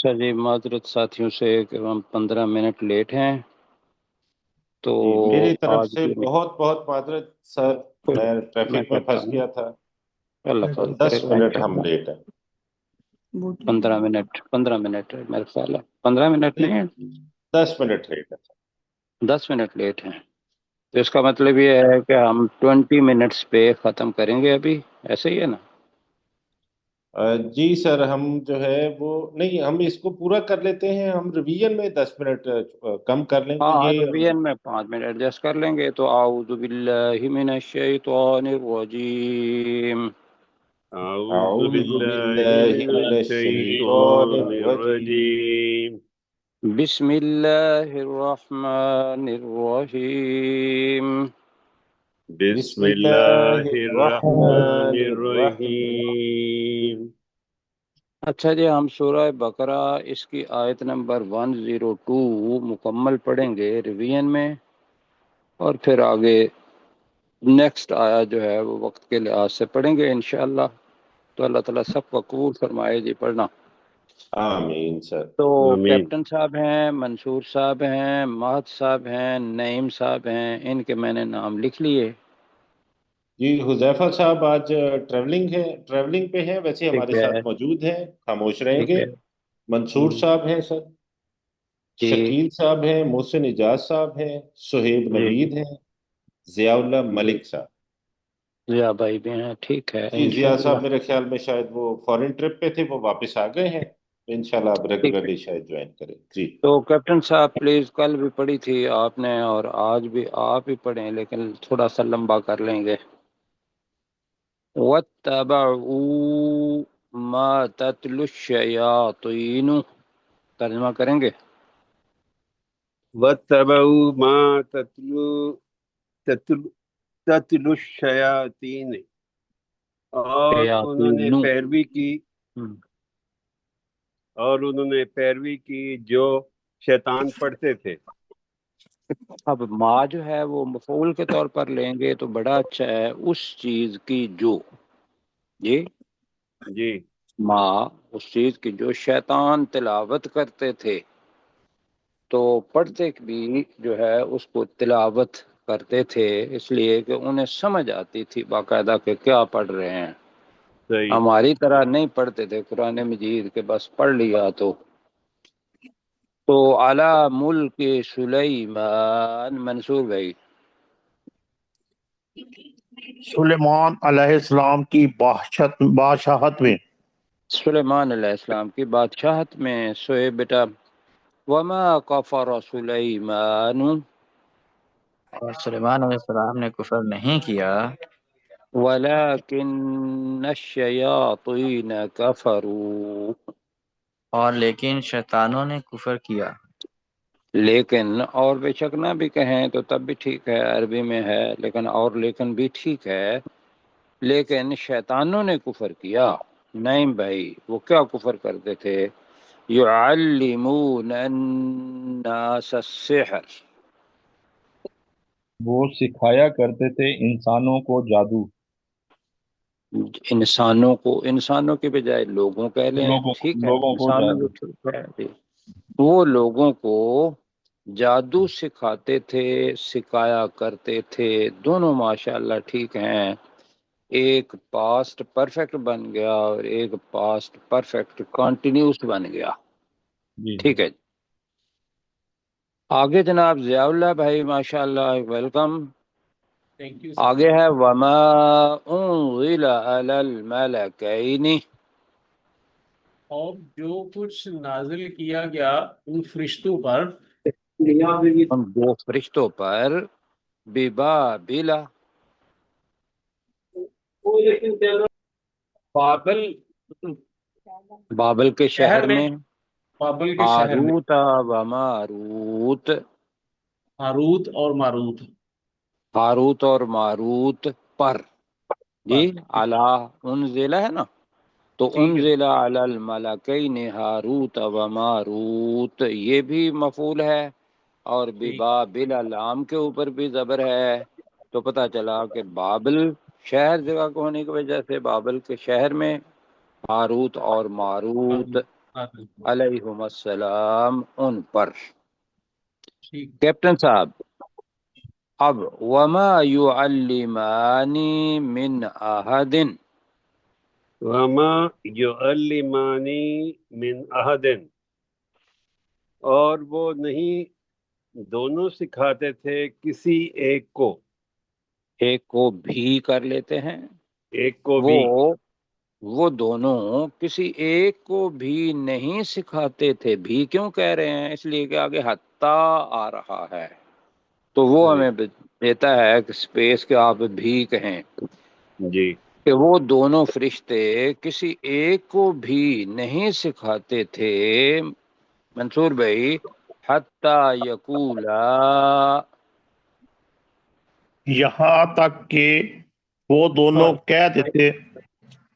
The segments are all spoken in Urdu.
اچھا جی، معذرت ساتھیوں سے کہ ہم 15 منٹ لیٹ ہیں تو جی میری طرف آج سے بھی بہت بہت معذرت سر، کوئی میں میں ٹریفک میں کرتا پھنس ہوں، گیا تھا اللہ تو فضل کرے دس گا منٹ ہم انشاءاللہ۔ لیٹ ہیں 15 منٹ میرے خیال ہے، 15 منٹ نہیں، نہیں ہے، 10 منٹ لیٹ ہے 10 منٹ لیٹ ہیں۔ تو اس کا مطلب یہ ہے کہ ہم 20 منٹس پہ ختم کریں گے ابھی، ایسے ہی ہے نا؟ جی سر، ہم جو ہے وہ نہیں، ہم اس کو پورا کر لیتے ہیں، ہم ریویژن میں 10 منٹ کم کر لیں گے ہاں، یہ ریویژن میں 5 منٹ ایڈجسٹ کر لیں گے۔ تو اعوذ باللہ من الشیطان الرجیم، أعوذ اعوذ بالله باللہ من من الشیطان الشيطان الرجیم، الرجيم. بسم اللہ الرحمن الرحیم۔ بسم بسم اللہ الله الرحمن الرحمن الرحیم۔ الرحيم. اچھا جی، ہم سورہ بقرہ اس کی آیت نمبر 102 مکمل پڑھیں گے ریویژن میں، اور پھر آگے نیکسٹ آیا جو ہے وہ وقت کے لحاظ سے پڑھیں گے انشاءاللہ۔ تو اللہ تعالیٰ سب کو قبول فرمائے جی پڑھنا۔ آمین سر۔ تو آمین. کیپٹن صاحب ہیں، منصور صاحب ہیں، مہد صاحب ہیں، نعیم صاحب ہیں، ان کے میں نے نام لکھ لیے۔ جی حذیفہ صاحب آج ٹریولنگ پہ ہیں، ویسے ٹھیک ہمارے ہے، ساتھ موجود ہیں، خاموش رہیں ٹھیک گے۔ ہے منصور صاحب ہیں سر، جی شکیل صاحب ہیں، محسن اجاز صاحب ہیں، سہیب جی نوید ہیں، ضیاء اللہ جی، ملک صاحب۔ ضیاء بھائی بھی ہیں، ٹھیک ہے جی ضیاء انشاءاللہ۔ صاحب میرے خیال میں شاید وہ فورن ٹرپ پہ تھے، وہ واپس آ گئے ہیں، انشاءاللہ اب ٹھیک ہے، ریگولرلی شاید جوائن کریں جی۔ تو کیپٹن صاحب پلیز، کل بھی پڑھی تھی آپ نے اور آج بھی آپ ہی پڑھیں، لیکن تھوڑا سا لمبا کر لیں گے۔ وَاتَّبَعُوا مَا تَتْلُو الشَّيَاطِينُ، ترجمہ کریں گے؟ واتبعوا ما تتلو الشیاطین، اور انہوں نے شیاطین، پیروی کی، جو شیطان پڑھتے تھے۔ اب ما جو ہے وہ مفعول کے طور پر لیں گے تو بڑا اچھا ہے، اس چیز کی جو، جی جی ما، اس چیز کی جو شیطان تلاوت کرتے تھے، تو پڑھتے بھی جو ہے اس کو تلاوت کرتے تھے، اس لیے کہ انہیں سمجھ آتی تھی باقاعدہ کہ کیا پڑھ رہے ہیں۔ صحیح. ہماری طرح نہیں پڑھتے تھے قرآن مجید کے بس پڑھ لیا تو اعلیٰ ملک سلیمان، منصور بھائی۔ سلیمان علیہ السلام کی بادشاہت میں سلیمان علیہ السلام کی بادشاہت میں، سوئے بیٹا، وما کفر سلیمان اور سلیمان علیہ السلام نے کفر نہیں کیا، ولكن الشیاطین کفروا، اور لیکن شیطانوں نے کفر کیا۔ لیکن اور بے شک نہ بھی کہیں تو تب بھی ٹھیک ہے، عربی میں ہے لیکن، اور لیکن بھی ٹھیک ہے، لیکن شیطانوں نے کفر کیا۔ نعیم بھائی، وہ کیا کفر کرتے تھے؟ یعلمون الناس السحر، وہ سکھایا کرتے تھے انسانوں کو جادو، انسانوں کے بجائے لوگوں کہہ لیں، ٹھیک ہے، لوگوں کو انسانوں بھی جادو۔ ٹھیک ہے جی۔ وہ لوگوں کو جادو سکھاتے تھے، سکھایا کرتے تھے، دونوں ماشاءاللہ ٹھیک ہیں۔ ایک پاسٹ پرفیکٹ بن گیا اور ایک پاسٹ پرفیکٹ کنٹینیوس بن گیا، جی ٹھیک ہے۔ آگے جناب ضیاء اللہ بھائی، ماشاءاللہ، ویلکم۔ آگے ہے وما انزل علی الملکین، اور جو کچھ نازل کیا گیا ان فرشتوں پر، ان دو فرشتوں پر، ببابل، بابل بابل کے شہر میں، بابل کے شہر میں، ہاروت و ماروت، ہاروت اور ماروت ہاروت اور ماروت پر، جی، پر، اللہ انزل ہے نا، تو ٹھیک ہے انزل علی الملکین ہاروت و ماروت، یہ بھی مفعول ہے، اور ٹھیک، ببابل لام کے اوپر بھی زبر ہے، تو پتہ چلا کہ بابل شہر جگہ کو ہونے کی وجہ سے بابل کے شہر میں ہاروت اور ماروت علیہم السلام ان پر۔ ٹھیک۔ کیپٹن صاحب اب وما يعلمان من احد، وما یعلمانی من احد، اور وہ نہیں دونوں سکھاتے تھے کسی ایک کو، ایک کو بھی کر لیتے ہیں، ایک کو بھی، وہ دونوں کسی ایک کو بھی نہیں سکھاتے تھے۔ بھی کیوں کہہ رہے ہیں؟ اس لیے کہ آگے حتیٰ آ رہا ہے تو وہ ہمیں دیتا ہے کہ اسپیس کہ آپ بھی کہیں جی کہ وہ دونوں فرشتے کسی ایک کو بھی نہیں سکھاتے تھے، منصور بھائی، حتیٰ یقولا، یہاں تک کہ وہ دونوں کہہ دیتے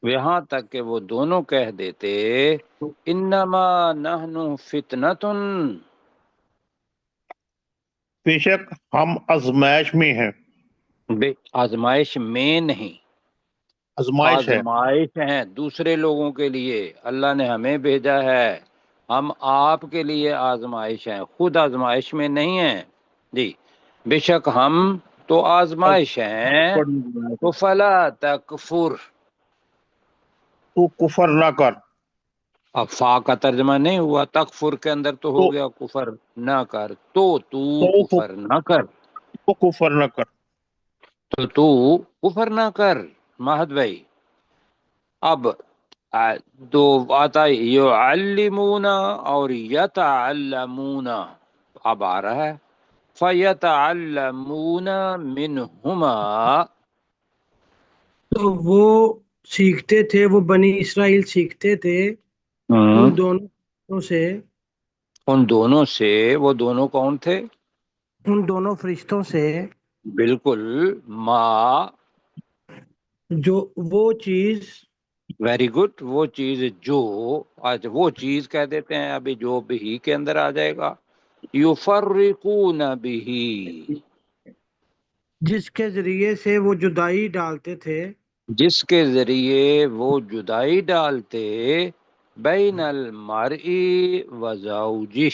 یہاں تک کہ وہ دونوں کہہ دیتے انما نحن فتنۃ، بے شک ہم آزمائش میں ہیں، آزمائش میں نہیں، آزمائش ہے۔ آزمائش ہیں دوسرے لوگوں کے لیے، اللہ نے ہمیں بھیجا ہے، ہم آپ کے لیے آزمائش ہیں، خود آزمائش میں نہیں ہیں جی۔ بے شک ہم تو آزمائش ہیں، تو فلا تکفر، تو کفر نہ کر، اب فا کا ترجمہ نہیں ہوا، تکفر کے اندر تو ہو گیا کفر نہ کر، تو کفر نہ کر، تو کفر نہ کر۔ تو کفر نہ کر مہد بھائی۔ اب دو آتا ہے یعلمون اور یتعلمون، اب آ رہا ہے فیتعلمون منہما، تو وہ سیکھتے تھے، وہ بنی اسرائیل سیکھتے تھے ان دونوں سے، ان دونوں سے، وہ دونوں کون تھے؟ ان دونوں فرشتوں سے، بالکل، ما، جو وہ چیز، ویری گڈ، وہ چیز جو، آج وہ چیز کہہ دیتے ہیں، ابھی جو بھی کے اندر آ جائے گا، یفرقون بھی، جس کے ذریعے سے وہ جدائی ڈالتے تھے، جس کے ذریعے وہ جدائی ڈالتے، بین المرئی و زوجہ،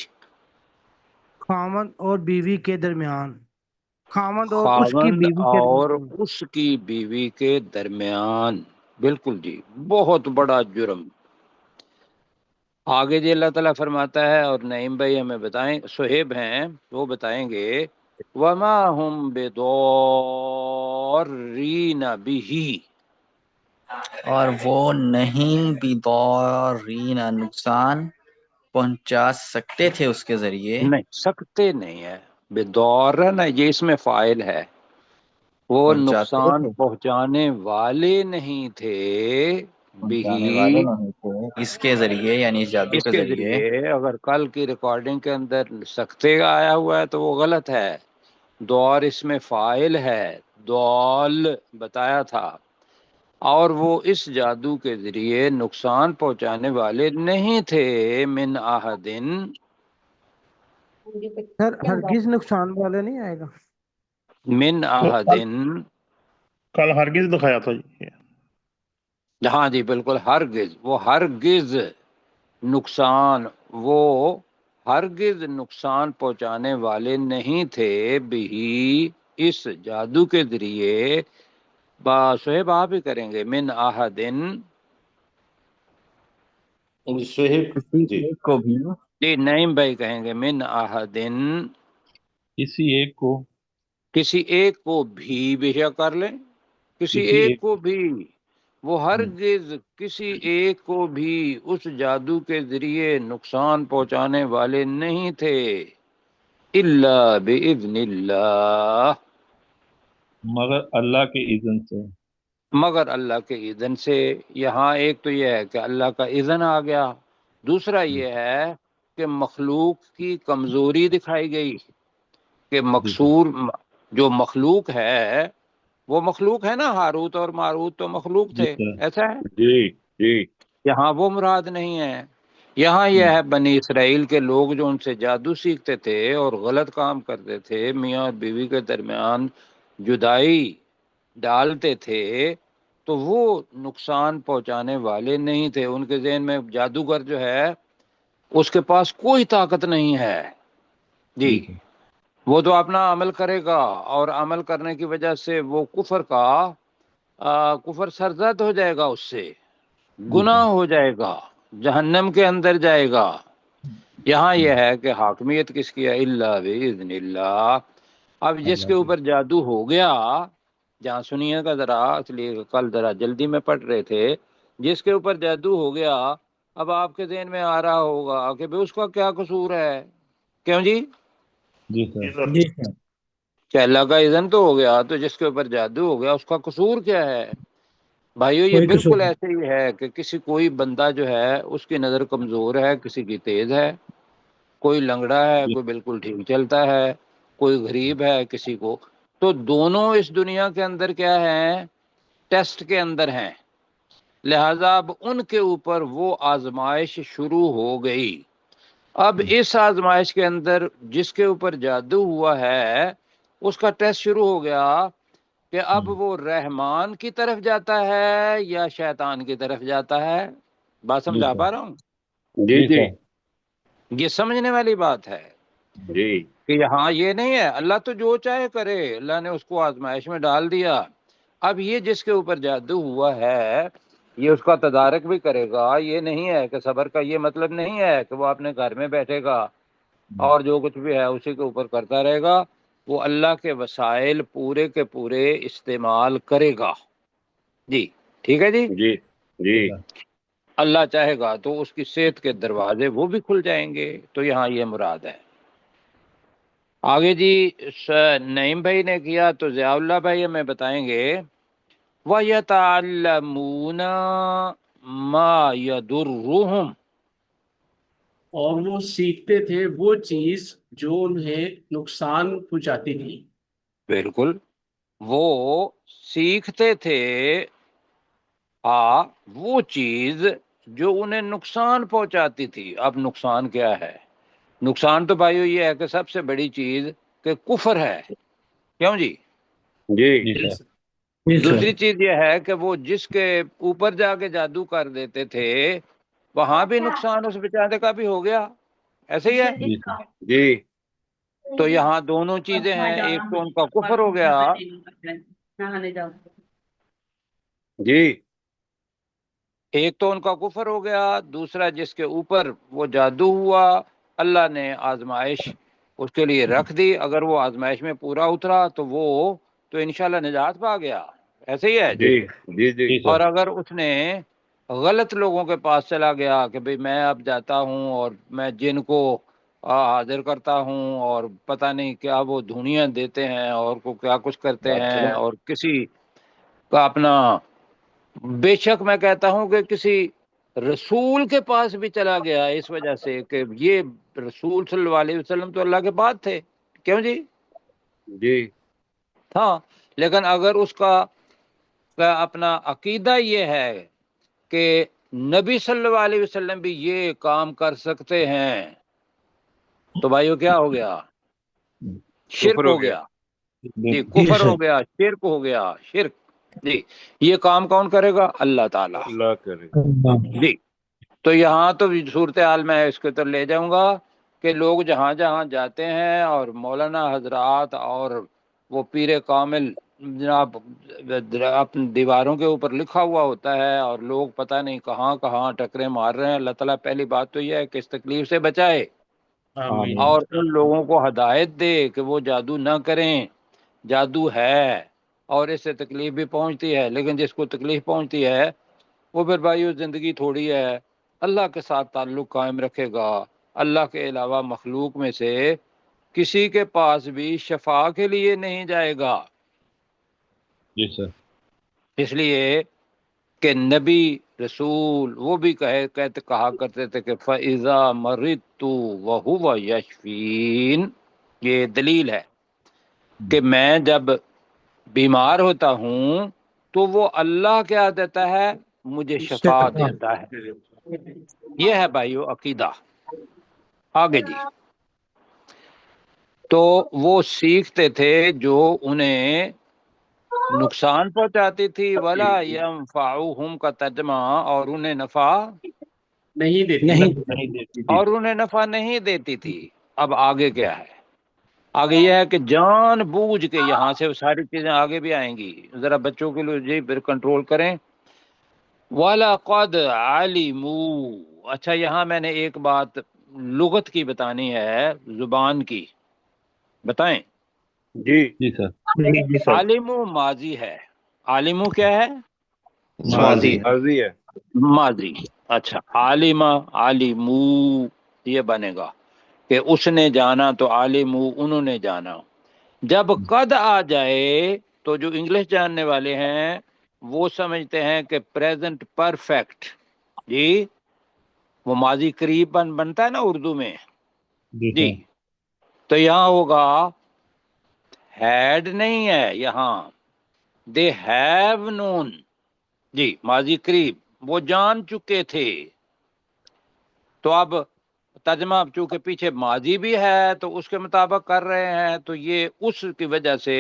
خاوند اور بیوی کے درمیان، خاوند اور اس کی خاوند بیوی کے اور درمیان۔ اس کی بیوی کے درمیان، بالکل جی، بہت بڑا جرم۔ آگے جی اللہ تعالیٰ فرماتا ہے، اور نعیم بھائی ہمیں بتائیں، صہیب ہیں وہ بتائیں گے، وما ہم بضارین بہ، اور وہ نہیں بضارین نقصان پہنچا سکتے تھے اس کے ذریعے، نہیں سکتے نہیں ہے، بدور نا یہ اس میں فاعل ہے، وہ پہنچاتے نقصان تھے، پہنچانے والے نہیں تھے، پہنچانے والے بھی، نہیں تھے اس کے ذریعے، یعنی اس جادو اس کے کے ذریعے۔ ذریعے۔ اگر کل کی ریکارڈنگ کے اندر سکتے کا آیا ہوا ہے تو وہ غلط ہے، دور اس میں فاعل ہے، دول بتایا تھا، اور وہ اس جادو کے ذریعے نقصان پہنچانے والے نہیں تھے، من احدن، سر ہرگز نقصان والا نہیں آئے گا؟ من وہ احدن، کل ہرگز دکھایا تھا جی۔ ہاں جی بالکل، ہرگز، وہ ہرگز نقصان، وہ ہرگز نقصان پہنچانے والے نہیں تھے، بھی اس جادو کے ذریعے، صہیب آپ ہی کریں گے، من احدن، صہیب کسی جی، ایک کو بھی، جی نعیم بھائی کہیں گے، من احدن، کسی ایک کو، کسی ایک کو بھی، بھیا کر لیں، کسی کسی ایک ایک کو بھی، وہ ہرگز کسی ایک کو بھی اس جادو کے ذریعے نقصان پہنچانے والے نہیں تھے، الا باذن اللہ، مگر اللہ کے اذن سے۔ مگر اللہ کے اذن سے۔ یہاں ایک تو یہ ہے کہ اللہ کا اذن آ گیا، دوسرا یہ ہے کہ مخلوق کی کمزوری دکھائی گئی، کہ جی سر، مقصور، جو مخلوق ہے وہ مخلوق ہے نا، ہاروت اور ماروت تو مخلوق جی تھے، سر، ایسا ہے، جی جی یہاں وہ مراد نہیں ہے، یہاں یہ ہے بنی اسرائیل کے لوگ جو ان سے جادو سیکھتے تھے اور غلط کام کرتے تھے، میاں اور بیوی کے درمیان جدائی ڈالتے تھے، تو وہ نقصان پہنچانے والے نہیں تھے، ان کے ذہن میں جادوگر جو ہے اس کے پاس کوئی طاقت نہیں ہے جی، وہ تو اپنا عمل کرے گا، اور عمل کرنے کی وجہ سے وہ کفر سرزد ہو جائے گا، اس سے گناہ ہو جائے گا، جہنم کے اندر جائے گا۔ یہاں یہ ہے کہ حاکمیت کس کی ہے؟ اللہ باذن اللہ۔ اب جس کے اوپر جادو ہو گیا، جہاں سنیے گا ذرا، اس لیے کل ذرا جلدی میں پڑھ رہے تھے، جس کے اوپر جادو ہو گیا، اب آپ کے ذہن میں آ رہا ہوگا کہ بھئی اس کا کیا قصور ہے؟ کیوں جی؟ جی سر کہ اللہ کا اذن تو ہو گیا، تو جس کے اوپر جادو ہو گیا اس کا قصور کیا ہے؟ بھائیو یہ بالکل ایسے ہی ہے کہ کوئی بندہ جو ہے اس کی نظر کمزور ہے، کسی کی تیز ہے، کوئی لنگڑا ہے، کوئی بالکل ٹھیک چلتا ہے، کوئی غریب ہے کسی کو، تو دونوں اس دنیا کے اندر کیا ہیں؟ ٹیسٹ کے اندر ہیں، لہذا اب ان کے اوپر وہ آزمائش شروع ہو گئی۔ اب اس آزمائش کے اندر جس کے اوپر جادو ہوا ہے اس کا ٹیسٹ شروع ہو گیا کہ اب وہ رحمان کی طرف جاتا ہے یا شیطان کی طرف جاتا ہے۔ بات سمجھا پا رہا ہوں؟ جی جی یہ سمجھنے والی بات ہے جی کہ یہاں یہ نہیں ہے اللہ تو جو چاہے کرے، اللہ نے اس کو آزمائش میں ڈال دیا۔ اب یہ جس کے اوپر جادو ہوا ہے یہ اس کا تدارک بھی کرے گا، یہ نہیں ہے کہ صبر کا یہ مطلب نہیں ہے کہ وہ اپنے گھر میں بیٹھے گا اور جو کچھ بھی ہے اسی کے اوپر کرتا رہے گا، وہ اللہ کے وسائل پورے کے پورے استعمال کرے گا جی، ٹھیک ہے جی۔ جی جی اللہ چاہے گا تو اس کی صحت کے دروازے وہ بھی کھل جائیں گے، تو یہاں یہ مراد ہے۔ آگے جی نعیم بھائی نے کیا، تو ضیاء اللہ بھائی ہمیں بتائیں گے وَيَتَعَلَّمُونَ مَا يَضُرُّهُمْ، اور وہ سیکھتے تھے وہ چیز جو انہیں نقصان پہنچاتی تھی۔ بالکل، وہ سیکھتے تھے وہ چیز جو انہیں نقصان پہنچاتی تھی۔ اب نقصان کیا ہے؟ نقصان تو بھائیو یہ ہے کہ سب سے بڑی چیز کہ کفر ہے، کیوں جی؟ جی دوسری چیز یہ ہے کہ وہ جس کے اوپر جا کے جادو کر دیتے تھے وہاں بھی نقصان اس بیچارے کا بھی ہو گیا، ایسے ہی ہے جی تو یہاں دونوں چیزیں ہیں، ایک تو ان کا کفر ہو گیا، جی ایک تو ان کا کفر ہو گیا، دوسرا جس کے اوپر وہ جادو ہوا اللہ نے آزمائش اس کے لیے رکھ دی، اگر وہ آزمائش میں پورا اترا تو وہ تو انشاءاللہ نجات پا گیا، ایسے ہی ہے جی جی جی اور اگر اس نے غلط لوگوں کے پاس چلا گیا کہ بھئی میں اب جاتا ہوں اور میں جن کو حاضر کرتا ہوں اور پتہ نہیں کیا وہ دھونیاں دیتے ہیں اور کو کیا کچھ کرتے ہیں، اور کسی کا اپنا، بے شک میں کہتا ہوں کہ کسی رسول کے پاس بھی چلا گیا اس وجہ سے کہ یہ رسول صلی اللہ علیہ وسلم تو اللہ کے بعد تھے، کیوں جی؟ جی ہاں، لیکن اگر اس کا اپنا عقیدہ یہ ہے کہ نبی صلی اللہ علیہ وسلم بھی یہ کام کر سکتے ہیں تو بھائیو کیا ہو گیا؟ شرک ہو گیا جی، کفر ہو گیا، شرک ہو گیا، شرک جی۔ یہ کام کون کرے گا؟ اللہ تعالی اللہ کرے جی۔ تو یہاں تو صورتحال میں اس کے تو لے جاؤں گا کہ لوگ جہاں جہاں جاتے ہیں اور مولانا حضرات اور وہ پیر کامل جناب اپنی دیواروں کے اوپر لکھا ہوا ہوتا ہے اور لوگ پتہ نہیں کہاں کہاں ٹکرے مار رہے ہیں، اللہ تعالیٰ پہلی بات تو یہ ہے کہ اس تکلیف سے بچائے آمین۔ اور ان لوگوں کو ہدایت دے کہ وہ جادو نہ کریں، جادو ہے اور اس سے تکلیف بھی پہنچتی ہے، لیکن جس کو تکلیف پہنچتی ہے وہ پھر بھائیو زندگی تھوڑی ہے، اللہ کے ساتھ تعلق قائم رکھے گا، اللہ کے علاوہ مخلوق میں سے کسی کے پاس بھی شفا کے لیے نہیں جائے گا، جی سر اس لیے کہ نبی رسول وہ بھی کہا کرتے تھے کہ فَإِذَا مَرِضْتُ وَهُوَ يَشْفِينِ، یہ دلیل ہے کہ میں جب بیمار ہوتا ہوں تو وہ اللہ کیا دیتا ہے؟ مجھے شفا دیتا ہے، یہ ہے بھائیو عقیدہ۔ آگے جی، تو وہ سیکھتے تھے جو انہیں نقصان پہنچاتی تھی، ولا ينفعهم کا ترجمہ، اور انہیں نفع نہیں دیتی نہیں نہیں دیتی تھی. اور انہیں نفع نہیں دیتی تھی. اب آگے کیا ہے؟ آگے یہ ہے کہ جان بوجھ کے یہاں سے ساری چیزیں آگے بھی آئیں گی، ذرا بچوں کے لیے جی پھر کنٹرول کریں. وَلَقَدْ عَلِمُوا. اچھا یہاں میں نے ایک بات لغت کی بتانی ہے، زبان کی، بتائیں. جی جی سر. جی سر. عالمو ماضی ہے، عالمو کیا ہے؟ ماضی ہے. عرضی ہے. ماضی. اچھا عالمہ عالمو یہ بنے گا کہ اس نے جانا، تو عالمو انہوں نے جانا. جب قد آ جائے تو جو انگلش جاننے والے ہیں وہ سمجھتے ہیں کہ پریزنٹ پرفیکٹ، جی وہ ماضی قریب بنتا ہے نا اردو میں. جی جی سر. تو یہاں ہوگا ہیڈ نہیں ہے، یہاں دے ہیو نون. جی ماضی قریب، وہ جان چکے تھے. تو اب ترجمہ چونکہ پیچھے ماضی بھی ہے تو اس کے مطابق کر رہے ہیں، تو یہ اس کی وجہ سے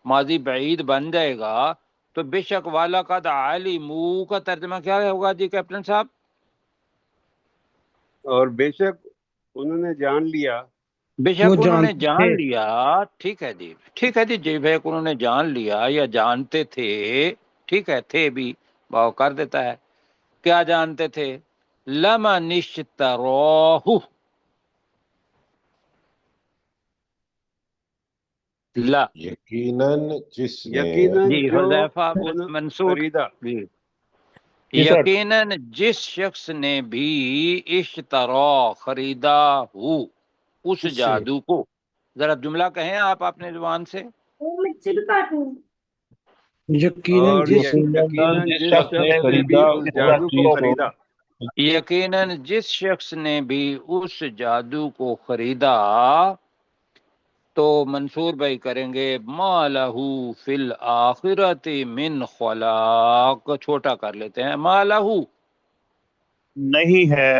ماضی بعید بن جائے گا. تو بے شک والا قد علموا کا ترجمہ کیا ہوگا جی کیپٹن صاحب؟ اور بے شک انہوں نے جان لیا. بے وہ شک انہوں نے جانتے جان تھے. لیا. ٹھیک ہے جی، ٹھیک ہے جی، جی بھائی انہوں نے جان لیا یا جانتے تھے. ٹھیک ہے، تھے بھی باؤ کر دیتا ہے. کیا جانتے تھے؟ لمن اشتراہ. لا یقیناً جس نے یقیناً جی جو حذیفہ انہوں منصور خریدا. جی جی سر. یقیناً جس شخص نے بھی اشترا خریدا ہو اس اس سے جادو کو. ذرا جملہ کہیں آپ اپنے زبان سے. یقیناً اور جس یقیناً جس جس شخص نے شخص نے بھی خریدا اس اس جادو کو چیز کو خریدا. یقیناً جس شخص نے بھی اس جادو کو خریدا، تو منصور بھائی کریں گے ما لہو فی الآخرۃ من خلاق. چھوٹا کر لیتے ہیں، ما لہو نہیں ہے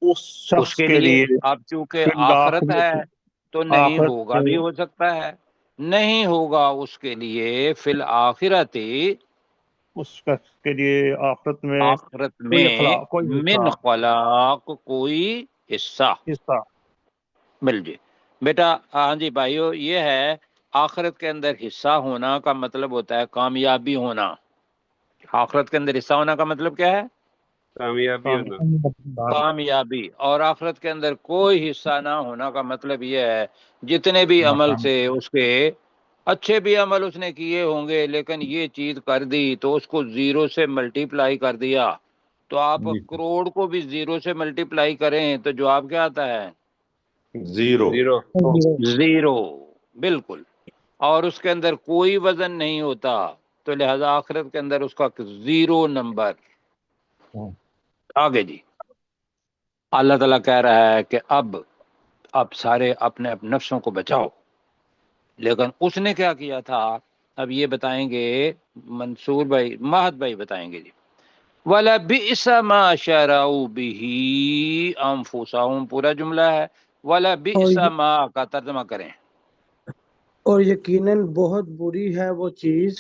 اس اس شخص کے کے لیے. لیے اب چونکہ فی آخرت ہے الآخرت تو نہیں آخرت ہوگا بھی میں ہو سکتا ہے، نہیں ہوگا اس کے لیے فی الآخرت اس شخص کے لیے آخرت میں آخرت کوئی میں اخلاق کوئی من حصہ خلاق کوئی حصہ. حصہ. مل جی بیٹا. ہاں جی بھائیو، یہ ہے آخرت کے اندر حصہ ہونا کا مطلب ہوتا ہے کامیابی ہونا. آخرت کے اندر حصہ ہونا کا مطلب کیا ہے؟ کامیابی ہونا. کامیابی. اور آخرت کے اندر کوئی حصہ نہ ہونا کا مطلب یہ ہے جتنے بھی عمل سے اس کے اچھے بھی عمل اس نے کیے ہوں گے، لیکن یہ چیز کر دی تو اس کو زیرو سے ملٹیپلائی کر دیا. تو آپ جی کروڑ کو بھی زیرو سے ملٹیپلائی کریں تو جواب کیا آتا ہے؟ زیرو. زیرو. زیرو. بالکل. اور اس کے اندر کوئی وزن نہیں ہوتا، تو لہذا آخرت کے اندر اس کا زیرو نمبر. آگے جی اللہ تعالیٰ کہہ رہا ہے کہ اب سارے اپنے اپنے نفسوں کو بچاؤ. لیکن اس نے کیا کیا تھا اب یہ بتائیں گے منصور بھائی، مہد بھائی بتائیں گے جی. وَلَبِئْسَ مَا شَرَوْا بِهِ أَنفُسَهُمْ پورا جملہ ہے. وَلَبِئْسَ مَا کا ترجمہ کریں. اور یقیناً بہت بری ہے وہ چیز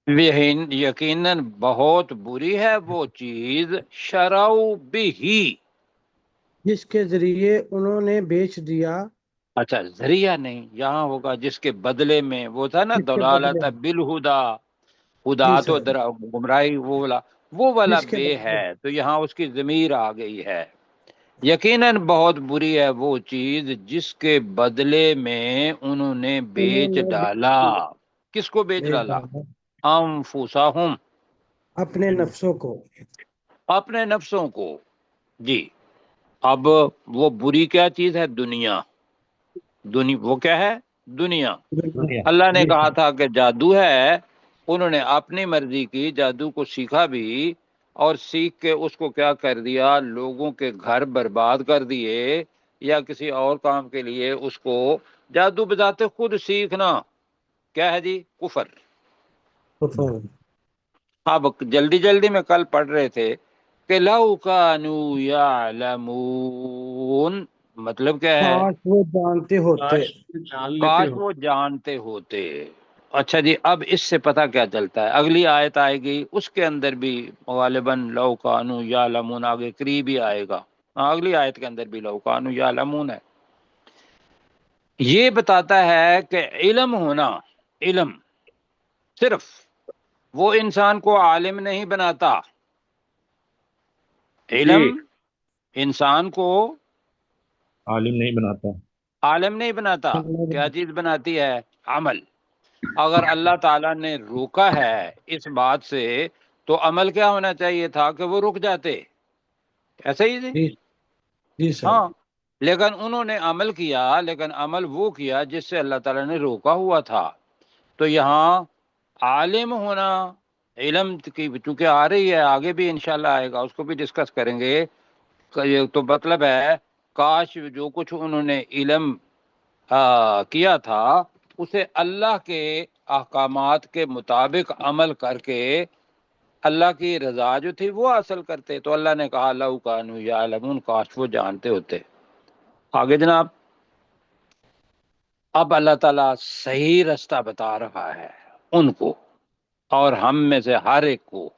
یقیناً بہت بری ہے وہ چیز شَرَوْا بِهِ. جس کے ذریعے انہوں نے بیچ دیا. اچھا ذریعہ نہیں، یہاں ہوگا جس کے بدلے میں. وہ تھا نا جس کے دلالت بدلے بالہدا، خدا جی تو سر. گمراہی، وہ والا جس کے بے بدلے ہے، تو یہاں اس کی ضمیر آ گئی ہے. یقیناً بہت بری ہے وہ چیز جس کے بدلے میں انہوں نے انہوں بیچ نے ڈالا. کس کو بیچ ڈالا؟ انفسہم اپنے نفسوں کو. اپنے نفسوں کو. جی اب وہ بری کیا چیز ہے؟ دنیا. وہ کیا ہے؟ دنیا. اللہ نے جی کہا سر. تھا کہ جادو ہے، انہوں نے اپنی مرضی کی، جادو کو سیکھا بھی، اور سیکھ کے اس کو کیا کر دیا؟ لوگوں کے گھر برباد کر دیے، یا کسی اور کام کے لیے اس کو. جادو بذات خود سیکھنا کیا ہے جی؟ کفر. اب جلدی جلدی میں کل پڑھ رہے تھے کہ لو کانوا یعلمون، مطلب کیا ہے؟ کاش وہ جانتے ہوتے. کاش جان لیتے کاش ہو. وہ جانتے ہوتے. اچھا جی، اب اس سے پتہ کیا چلتا ہے؟ اگلی آیت آئے گی اس کے اندر بھی غالباً لو کانو یعلمون آگے قریب ہی آئے گا. اگلی آیت کے اندر بھی لو کانو یعلمون ہے. یہ بتاتا ہے کہ علم ہونا، علم صرف وہ انسان کو عالم نہیں بناتا. علم انسان کو عالم نہیں بناتا. عالم نہیں بناتا. کیا چیز بناتی ہے؟ عمل. اگر اللہ تعالیٰ نے روکا ہے اس بات سے تو عمل کیا ہونا چاہیے تھا کہ وہ رک جاتے. ایسا ہی جی؟ جی سر. ہاں، لیکن انہوں نے عمل کیا، لیکن عمل وہ کیا جس سے اللہ تعالیٰ نے روکا ہوا تھا. تو یہاں عالم ہونا، علم کی چونکہ آ رہی ہے، آگے بھی انشاءاللہ آئے گا، اس کو بھی ڈسکس کریں گے. تو مطلب ہے کاش جو کچھ انہوں نے علم کیا تھا اسے اللہ کے احکامات کے مطابق عمل کر کے اللہ کی رضا جو تھی وہ حاصل کرتے. تو اللہ نے کہا لو کانوا یعلمون، کاش وہ جانتے ہوتے. آگے جناب. اب اللہ تعالیٰ صحیح رستہ بتا رہا ہے ان کو اور ہم میں سے ہر ایک کو،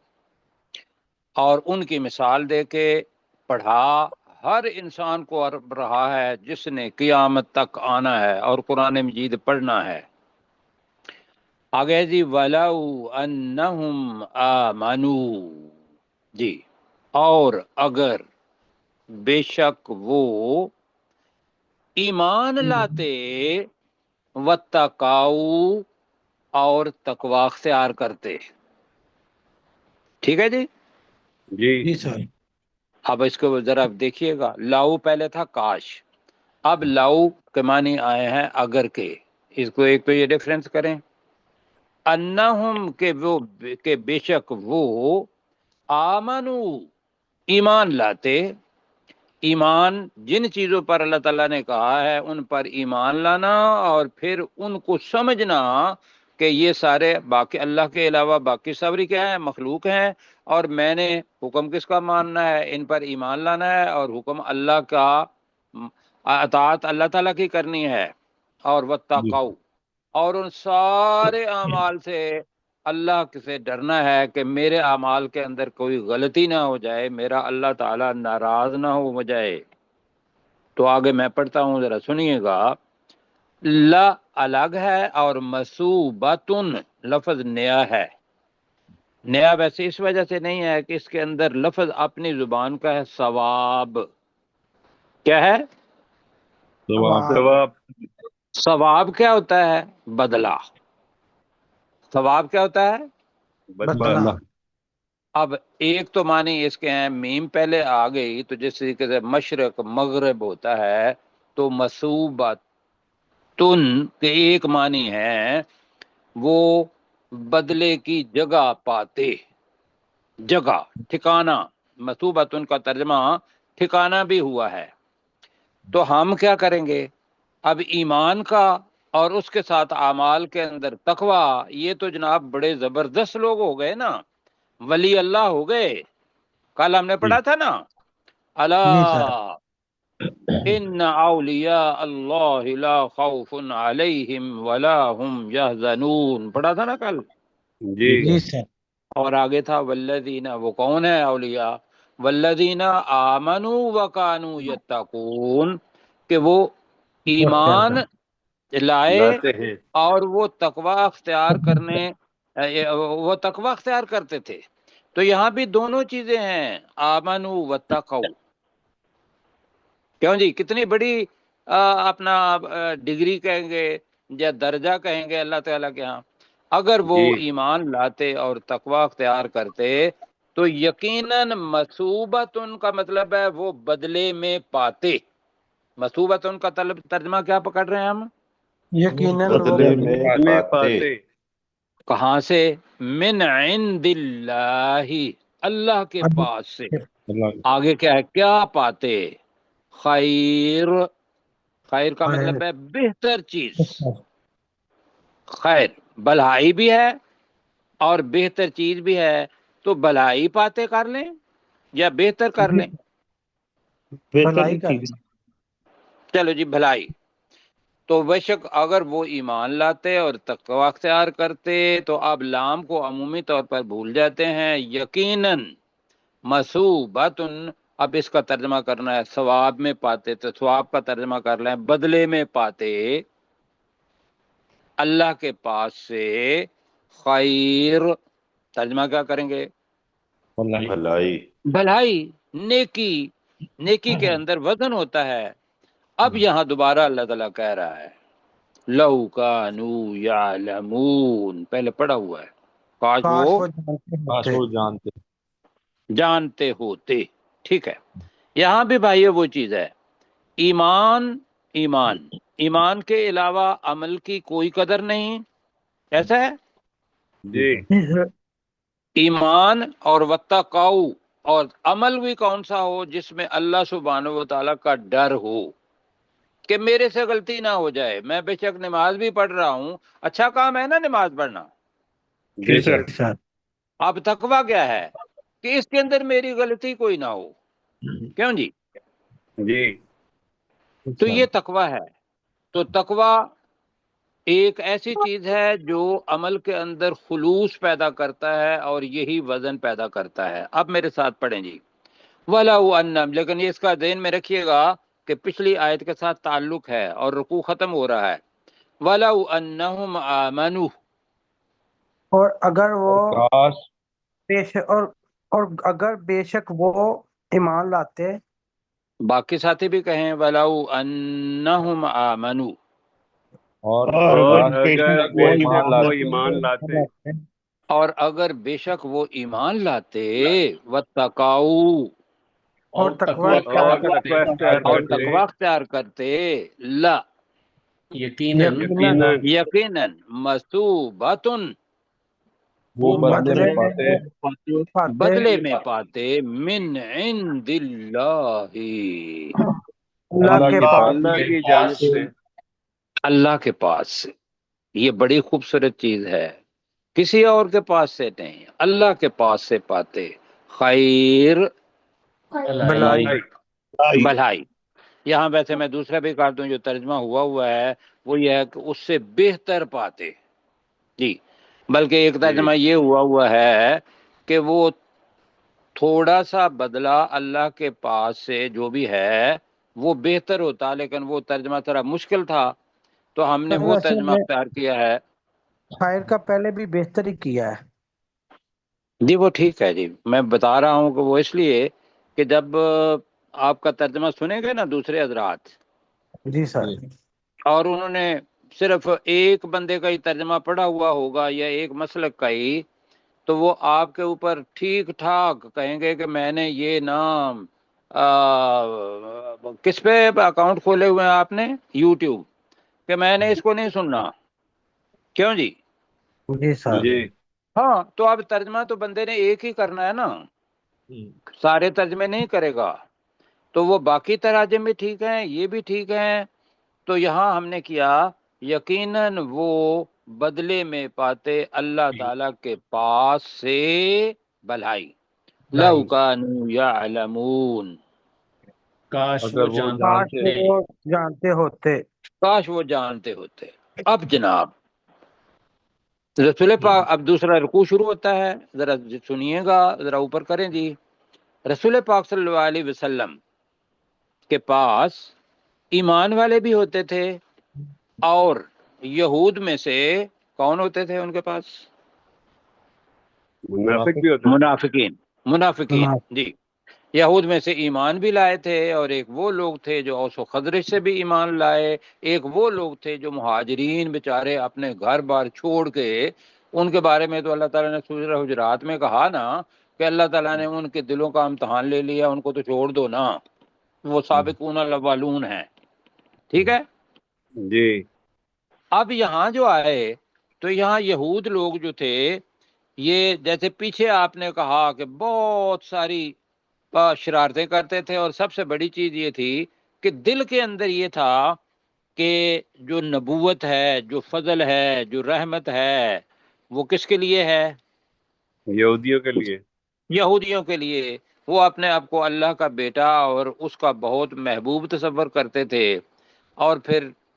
اور ان کی مثال دے کے پڑھا ہر انسان کو رہا ہے جس نے قیامت تک آنا ہے اور قرآن مجید پڑھنا ہے. آگے جی وَلَوْ أَنَّهُمْ آمَنُوا، جی اور اگر بے شک وہ ایمان لاتے، وَاتَّقَوْا اور تقوی اختیار کرتے. ٹھیک ہے جی. جی سر. اب اس کو ذرا دیکھیے گا. لاؤ پہلے تھا کاش، اب لاؤ کے معنی آئے ہیں اگر کے. اس کو ایک تو یہ ڈیفرنس کریں. انہم کہ بے شک وہ آمنو ایمان لاتے. ایمان جن چیزوں پر اللہ تعالیٰ نے کہا ہے ان پر ایمان لانا، اور پھر ان کو سمجھنا کہ یہ سارے باقی اللہ کے علاوہ باقی سبری کیا ہیں؟ مخلوق ہیں، اور میں نے حکم کس کا ماننا ہے؟ ان پر ایمان لانا ہے، اور حکم اللہ کا، اطاعت اللہ تعالیٰ کی کرنی ہے. اور واتقوا، اور ان سارے اعمال سے اللہ سے ڈرنا ہے کہ میرے اعمال کے اندر کوئی غلطی نہ ہو جائے، میرا اللہ تعالیٰ ناراض نہ ہو جائے. تو آگے میں پڑھتا ہوں، ذرا سنیے گا. لا الگ ہے اور مثوبتن لفظ نیا ہے. نیا ویسے اس وجہ سے نہیں ہے کہ اس کے اندر لفظ اپنی زبان کا ہے. ثواب کیا ہے؟ ثواب. ثواب کیا ہوتا ہے؟ بدلہ. ثواب کیا ہوتا ہے؟ بدلہ. اب ایک تو معنی اس کے ہیں، میم پہلے آ گئی تو جس طریقے سے مشرق مغرب ہوتا ہے، تو مثوبتن کے ایک معنی ہے وہ بدلے کی جگہ پاتے، جگہ ٹھکانہ. مثوبتن کا ترجمہ ٹھکانہ بھی ہوا ہے. تو ہم کیا کریں گے؟ اب ایمان کا اور اس کے ساتھ اعمال کے اندر تقوی، یہ تو جناب بڑے زبردست لوگ ہو گئے نا، ولی اللہ ہو گئے. کل ہم نے پڑھا تھا نا، الا ان اولیاء اللہ لا خوف علیہم ولا هم یحزنون، پڑھا تھا نا کل. جی سر. اور آگے تھا والذین، وہ کون ہے اولیاء؟ والذین آمنوا وکانوا یتقون، کہ وہ ایمان لائے لاتے ہیں. اور وہ تقوی اختیار کرتے تھے. تو یہاں بھی دونوں چیزیں ہیں، آمنوا واتقوا. کیوں جی؟ کتنی بڑی اپنا ڈگری کہیں گے یا درجہ کہیں گے اللہ تعالیٰ کے ہاں. اگر وہ ایمان لاتے اور تقوی اختیار کرتے تو یقیناً مثوبت ان کا مطلب ہے وہ بدلے میں پاتے. مثوبت ان کا ترجمہ کیا پکڑ رہے ہیں ہم؟ یقیناً بدلے میں پاتے. کہاں سے؟ من عند اللہ، اللہ کے پاس سے. آگے کیا ہے؟ کیا پاتے؟ خیر. خیر کا مطلب ہے بہتر چیز. خیر بھلائی بھی ہے اور بہتر چیز بھی ہے. تو بھلائی پاتے کر لیں یا بہتر کر لیں؟ بہتر چیز. چلو جی بھلائی. تو بے شک اگر وہ ایمان لاتے اور تقوی اختیار کرتے تو آپ لام کو عمومی طور پر بھول جاتے ہیں. یقیناً مثوبتن، اب اس کا ترجمہ کرنا ہے ثواب میں پاتے، تو ثواب کا ترجمہ کر لیں بدلے میں پاتے اللہ کے پاس سے. خیر، ترجمہ کیا کریں گے؟ بھلائی. بھلائی، نیکی. نیکی کے اندر وزن ہوتا ہے. اب یہاں دوبارہ اللہ تعالیٰ کہہ رہا ہے لو کانوا یعلمون، پہلے پڑھا ہوا ہے کاش وہ جانتے ہوتے. ٹھیک ہے، یہاں بھی بھائی وہ چیز ہے، ایمان ایمان ایمان کے علاوہ عمل کی کوئی قدر نہیں، ایسا ہے؟ جی ایمان اور واتقوا، اور عمل بھی کون سا ہو جس میں اللہ سبحانہ و تعالیٰ کا ڈر ہو کہ میرے سے غلطی نہ ہو جائے. میں بے شک نماز بھی پڑھ رہا ہوں، اچھا کام ہے نا نماز پڑھنا. جی سر. اب تقویٰ کیا ہے کہ اس کے اندر میری غلطی کوئی نہ ہو. کیوں جی؟ جی تو یہ تقویٰ ہے. تو تقویٰ ایک ایسی چیز ہے جو عمل کے اندر خلوص پیدا کرتا ہے اور یہی وزن پیدا کرتا ہے. اب میرے ساتھ پڑھیں جی. وَلَوْ أَنَّهُمْ، لیکن یہ اس کا ذہن میں رکھیے گا کہ پچھلی آیت کے ساتھ تعلق ہے اور رکوع ختم ہو رہا ہے. وَلَوْ أَنَّهُمْ آمَنُوا، اور اگر وہ کاش اور اگر بے شک وہ ایمان لاتے. باقی ساتھی بھی کہیں وَلَوْ أَنَّهُمْ آمَنُوا، اور اور کاش اگر وہ بے ایمان شک وہ لاتے. ایمان لاتے اور اگر بے شک وہ ایمان لاتے واتقوا، اور تقوی اور اختیار تقوی کرتے. اختیار اور کرتے تقوی اختیار کرتے لا یقیناً یقیناً یقیناً مثوبتن، وہ بدلے بدلے میں پاتے پاتے بدلے میں پاتے من عند اللہ، اللہ کے پاس اللہ کی جانب سے. اللہ کے پاس سے. یہ بڑی خوبصورت چیز ہے، کسی اور کے پاس سے نہیں، اللہ کے پاس سے پاتے. خیر، بھلائی. بھلائی. یہاں ویسے میں دوسرا بھی کر دوں، جو ترجمہ ہوا ہے وہ یہ ہے کہ اس سے بہتر پاتے. جی، بلکہ ایک ترجمہ یہ ہوا ہے کہ وہ تھوڑا سا بدلہ اللہ کے پاس سے جو بھی ہے وہ بہتر ہوتا، لیکن وہ ترجمہ تھوڑا مشکل تھا تو ہم نے وہ ویسے ترجمہ میں اختیار کیا ہے. خیر کا پہلے بھی بہتر ہی کیا ہے. جی وہ ٹھیک ہے جی، میں بتا رہا ہوں کہ وہ اس لیے کہ جب آپ کا ترجمہ سنیں گے نا دوسرے حضرات جی سر. اور انہوں نے صرف ایک بندے کا ہی ترجمہ پڑھا ہوا ہوگا یا ایک مسلک کا ہی، تو وہ آپ کے اوپر ٹھیک ٹھاک کہیں گے کہ میں نے یہ نام کس پہ اکاؤنٹ کھولے ہوئے ہیں آپ نے؟ یوٹیوب، کہ میں نے اس کو نہیں سننا. کیوں جی؟ جی سر. جی ہاں، تو اب ترجمہ تو بندے نے ایک ہی کرنا ہے نا، سارے ترجمے نہیں کرے گا. تو وہ باقی تراجم بھی ٹھیک ہیں، یہ بھی ٹھیک ہیں. تو یہاں ہم نے کیا یقیناً وہ بدلے میں پاتے اللہ تعالی کے پاس سے بھلائی. لو کانوا یعلمون، کاش اگر وہ وہ کاش جانتے. وہ جانتے ہوتے. کاش وہ جانتے ہوتے. اب جناب رسول پاک، اب دوسرا رکوع شروع ہوتا ہے، ذرا سنیے گا، ذرا اوپر کریں جی. رسول پاک صلی اللہ علیہ وسلم کے پاس ایمان والے بھی ہوتے تھے اور یہود میں سے کون ہوتے تھے ان کے پاس؟ منافق بھی ہوتے منافقین. جی، یہود میں سے ایمان بھی لائے تھے، اور ایک وہ لوگ تھے جو اوس و خزرج سے بھی ایمان لائے، ایک وہ لوگ تھے جو مہاجرین بیچارے اپنے گھر بار چھوڑ کے، ان کے بارے میں تو اللہ تعالیٰ نے سورہ حجرات میں کہا نا کہ اللہ تعالیٰ نے ان کے دلوں کا امتحان لے لیا، ان کو تو چھوڑ دو نا، وہ سابقون الاولون ہیں. ٹھیک ہے. جی اب یہاں جو آئے تو یہاں یہود لوگ جو تھے، یہ جیسے پیچھے آپ نے کہا کہ بہت ساری شرارتیں کرتے تھے، اور سب سے بڑی چیز یہ تھی کہ دل کے اندر یہ تھا کہ جو نبوت ہے، جو فضل ہے، جو رحمت ہے، وہ کس کے لیے ہے؟ یہودیوں کے لیے. یہودیوں کے لیے. وہ اپنے آپ کو اللہ کا بیٹا اور اس کا بہت محبوب تصور کرتے تھے، اور پھر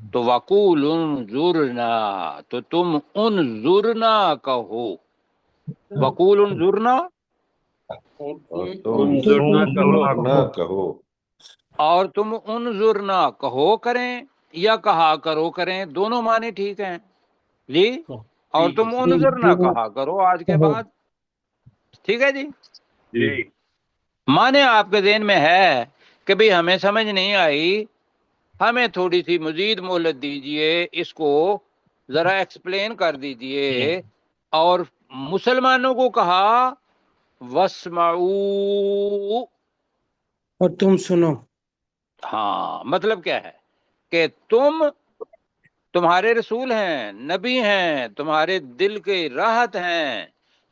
تو وقول انظرنا، تو تم انظرنا کہو، وقول انظرنا، اور اور تم انظرنا کہو، نہ کہو، اور تم انظرنا کہو کریں یا کہا کرو کریں، دونوں معنی ٹھیک ہیں جی، اور تم انظرنا کہا کرو آج کے بعد، ٹھیک ہے جی۔ جی معنی آپ کے ذہن میں ہے کہ بھئی ہمیں سمجھ نہیں آئی، ہمیں تھوڑی سی مزید مہلت دیجئے، اس کو ذرا ایکسپلین کر دیجئے، اور مسلمانوں کو کہا وَاسْمَعُوا، اور تم سنو، ہاں مطلب کیا ہے کہ تمہارے رسول ہیں، نبی ہیں، تمہارے دل کے راحت ہیں،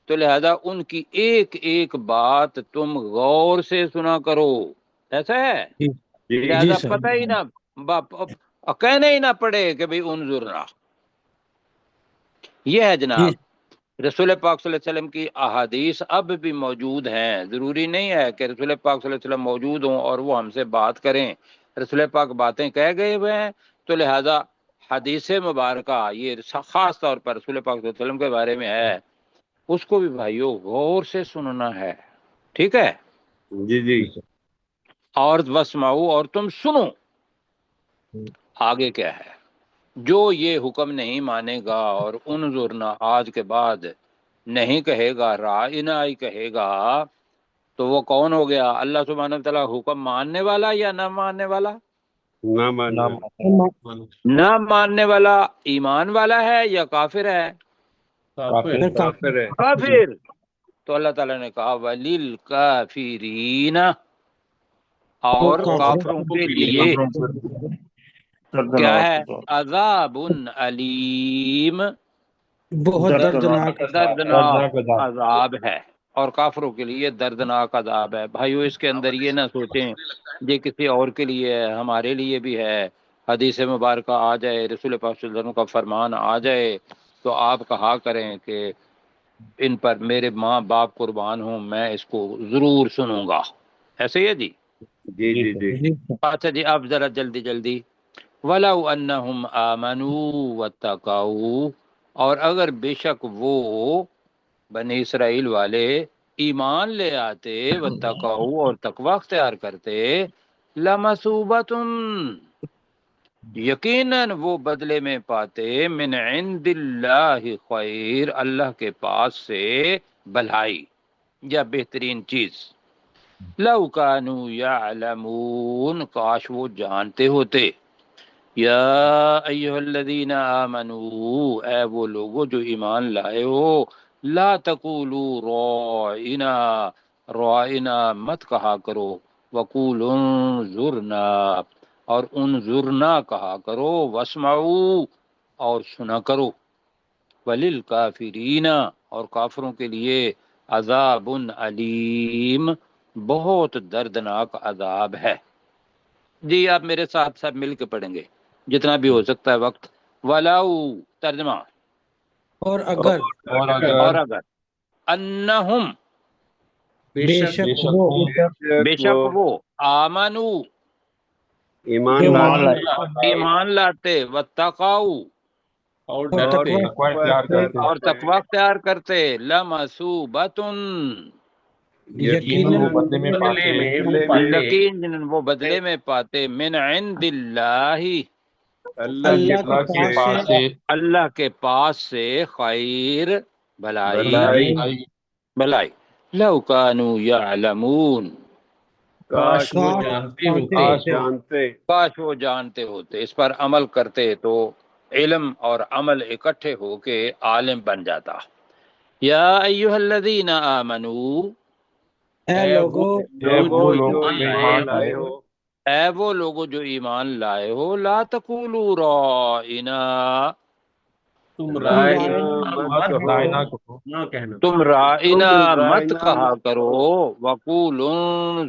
تو لہذا ان کی ایک ایک بات تم غور سے سنا کرو، ایسا ہے، جی جی جی لہذا سر، پتہ ہی نہ کہنا ہی نہ پڑے کہ بھئی انظرنا۔ یہ ہے جی جناب رسول پاک صلی اللہ علیہ وسلم کی احادیث اب بھی موجود ہیں، ضروری نہیں ہے کہ رسول پاک صلی اللہ علیہ وسلم موجود ہوں اور وہ ہم سے بات کریں، رسول پاک باتیں کہہ گئے ہوئے ہیں، تو لہذا حدیث مبارکہ یہ خاص طور پر رسول پاک صلی اللہ علیہ وسلم کے بارے میں ہے، اس کو بھی بھائیو غور سے سننا ہے، ٹھیک ہے، جی جی اور وسمعوا، اور تم سنو۔ آگے کیا ہے، جو یہ حکم نہیں مانے گا اور انظرنا آج کے بعد نہیں کہے گا، رائنا ہی کہے گا، تو وہ کون ہو گیا؟ اللہ سبحانہ وتعالیٰ حکم ماننے والا یا نہ ماننے والا؟ نہ ماننا، نہ ماننے والا ایمان والا ہے یا کافر ہے؟ کافر، کافر ہے۔ کافر۔ تو اللہ تعالیٰ نے کہا وَلِلْكَافِرِينَ، اور کافروں کے لیے کیا ہے؟ عذاب علیم، بہت دردناک، دردناک عذاب ہے، اور کافروں کے لیے دردناک عذاب ہے۔ بھائیو اس کے اندر یہ نہ سوچیں یہ کسی اور کے لیے ہے، ہمارے لیے بھی ہے۔ حدیث مبارکہ آ جائے، رسول پاک صلی اللہ علیہ وسلم کا فرمان آ جائے، تو آپ کہا کریں کہ ان پر میرے ماں باپ قربان ہوں، میں اس کو ضرور سنوں گا، ایسے ہی ہے جی۔ جی جی جی اچھا جی، اب ذرا جلدی جلدی، وَلَوْ أَنَّهُمْ آمَنُوا وَاتَّقَوْا، اور اگر بے شک وہ بنی اسرائیل والے ایمان لے آتے، واتقوا، اور تقوی اختیار کرتے، لَمَثُوبَةٌ، یقیناً وہ بدلے میں پاتے، من عند اللہ خیر، اللہ کے پاس سے بھلائی یا بہترین چیز، لو کانوا یعلمون، کاش وہ جانتے ہوتے، یا ایہا الذین آمنو، اے وہ لوگو جو ایمان لائے ہو، لا تقولوا رائنا، رائنا مت کہا کرو، وقولوا انظرنا، اور انظرنا کہا کرو، واسمعوا، اور سنا کرو، وللکافرین، اور کافروں کے لیے عذاب علیم، بہت دردناک عذاب ہے۔ جی آپ میرے ساتھ سب مل کے پڑھیں گے جتنا بھی ہو سکتا ہے وقت۔ وَلَوْ، ترجمہ، اور اگر، اور اگر، انہم، بے شک وہ، بے شک وہ، آمنو، ایمان ایمان لاتے ایمان لاتے، واتقوا، اور اور ڈرتے، اور تقوی اختیار کرتے، لمثوبۃ، یقیناً بدلے میں وہ پاتے یقیناً وہ بدلے میں پاتے، من عند اللہ، اللہ کے پاس سے اللہ کے پاس سے، خیر، بھلائی، بھلائی، لو کانوا یعلمون، کاش وہ جانتے ہوتے، جانتے، کاش وہ جانتے ہوتے، اس پر عمل کرتے تو علم اور عمل اکٹھے ہو کے عالم بن جاتا۔ یا ایہا الذین آمنو، اے لوگو، جو ایمان لائے ہو، اے وہ لوگو جو ایمان لائے ہو، لا تقولوا رائنا، تم رائنا مت مت کہو، نہ کہنا، تم رائنا مت رائنا کہا کرو، وقولوا